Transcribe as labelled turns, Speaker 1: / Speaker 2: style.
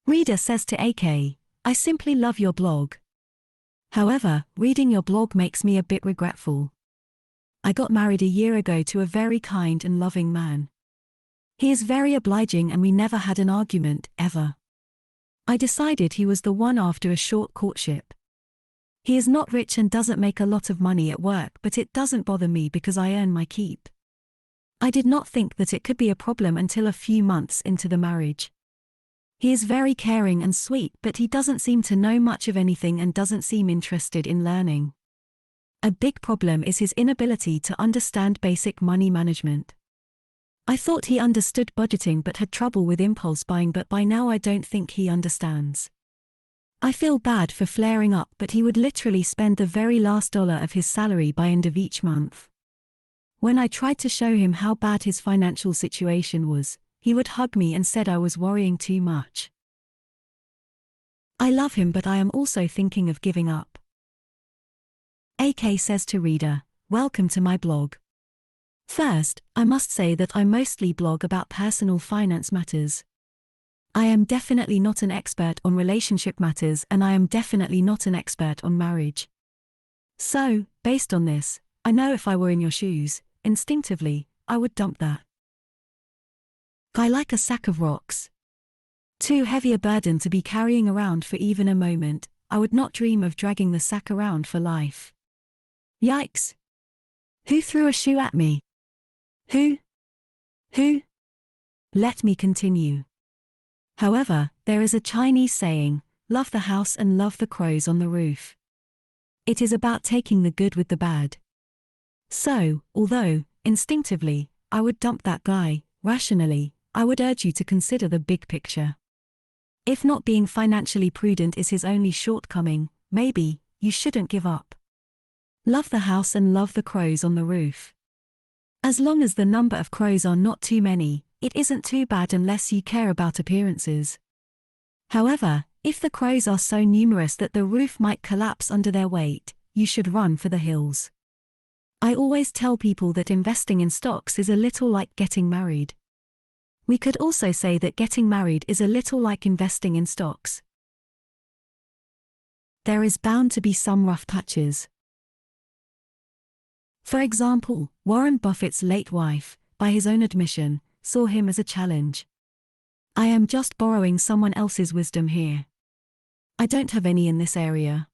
Speaker 1: Reader says to AK, I simply love your blog. However, reading your blog makes me a bit regretful. I got married a year ago to a very kind and loving man. He is very obliging and we never had an argument, ever. I decided he was the one after a short courtship. He is not rich and doesn't make a lot of money at work, but it doesn't bother me because I earn my keep. I did not think that it could be a problem until a few months into the marriage. He is very caring and sweet, but he doesn't seem to know much of anything and doesn't seem interested in learning. A big problem is his inability to understand basic money management. I thought he understood budgeting but had trouble with impulse buying, but by now I don't think he understands. I feel bad for flaring up, but he would literally spend the very last dollar of his salary by end of each month. When I tried to show him how bad his financial situation was, he would hug me and said I was worrying too much. I love him, but I am also thinking of giving up. AK says to reader, welcome to my blog. First, I must say that I mostly blog about personal finance matters. I am definitely not an expert on relationship matters, and I am definitely not an expert on marriage. So, based on this, I know if I were in your shoes, instinctively, I would dump that. I like a sack of rocks. Too heavy a burden to be carrying around for even a moment. I would not dream of dragging the sack around for life. Yikes! Who threw a shoe at me? Who? Let me continue. However, there is a Chinese saying, love the house and love the crows on the roof. It is about taking the good with the bad. So, although, instinctively, I would dump that guy, rationally, I would urge you to consider the big picture. If not being financially prudent is his only shortcoming, maybe, you shouldn't give up. Love the house and love the crows on the roof. As long as the number of crows are not too many, it isn't too bad unless you care about appearances. However, if the crows are so numerous that the roof might collapse under their weight, you should run for the hills. I always tell people that investing in stocks is a little like getting married. We could also say that getting married is a little like investing in stocks. There is bound to be some rough patches. For example, Warren Buffett's late wife, by his own admission, saw him as a challenge. I am just borrowing someone else's wisdom here. I don't have any in this area.